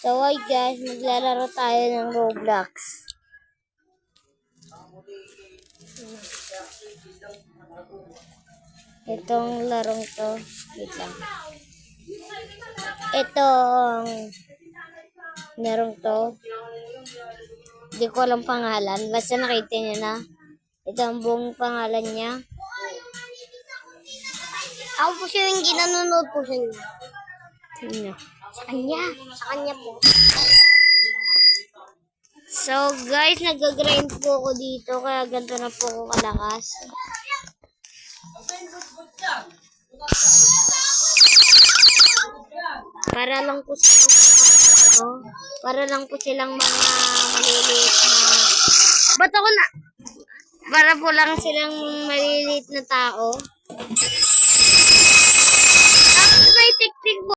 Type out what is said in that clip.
So, hi guys, maglalaro tayo ng Roblox. Itong larong to. Wait lang. Itong larong to. Hindi ko alam pangalan. Basta nakita niyo na. Ito ang buong pangalan niya. Ako po siya yung ginanonood po siya niya. Sino? Sa kanya. Sa kanya po. So guys, nag-grind po ako dito. Kaya ganito na po ako kalakas. Para lang po silang para lang po silang mga maliliit na Ba't ako na? para po lang silang maliliit na tao.